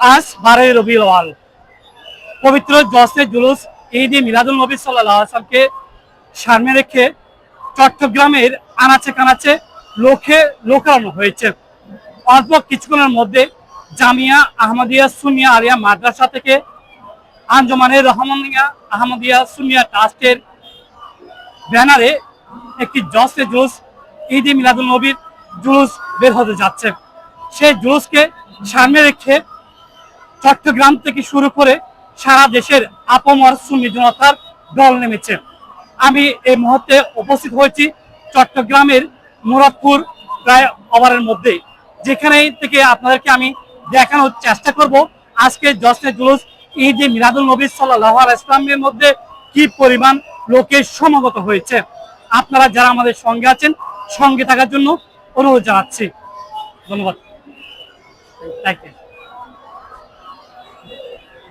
আজ 12 রবিউল আউয়াল, পবিত্র জশ্নে জুলুস ঈদ মিলাদুল নবী সাল্লাল্লাহু আলাইহি ওয়াসাল্লামকে সামনে রেখে চট্টগ্রামের আনাচে কানাচে লোকানো হয়েছে। অল্প কিছুক্ষণের মধ্যে জামিয়া আহমদিয়া সুন্নিয়া আলিয়া মাদ্রাসা থেকে আঞ্জুমানের রহমানিয়া আহমদিয়া সুন্নিয়া ট্রাস্টের ব্যানারে একটি জশ্নে জুলুস ঈদ মিলাদুল নবীর জুলুস বের হতে যাচ্ছে। সেই জুলুসকে সামনে রেখে চট্টগ্রাম থেকে শুরু করে সারা দেশের আপামর সুন্নি জনতার দল নেমেছে। আমি এই মুহূর্তে উপস্থিত হয়েছি চট্টগ্রামের মুরাদপুর প্রায় ওভারের মধ্যে, যেখানে থেকে আপনাদেরকে আমি দেখানোর চেষ্টা করব আজকে জশ্নে জুলুস ঈদ মিলাদুল নবী সাল্লাল্লাহু আলাইহি ওয়াসাল্লামের মধ্যে কি পরিমাণ লোকের সমাগত হয়েছে। আপনারা যারা আমাদের সঙ্গে আছেন, সঙ্গে থাকার জন্য অনুরোধ জানাচ্ছি। ধন্যবাদ। Thank you.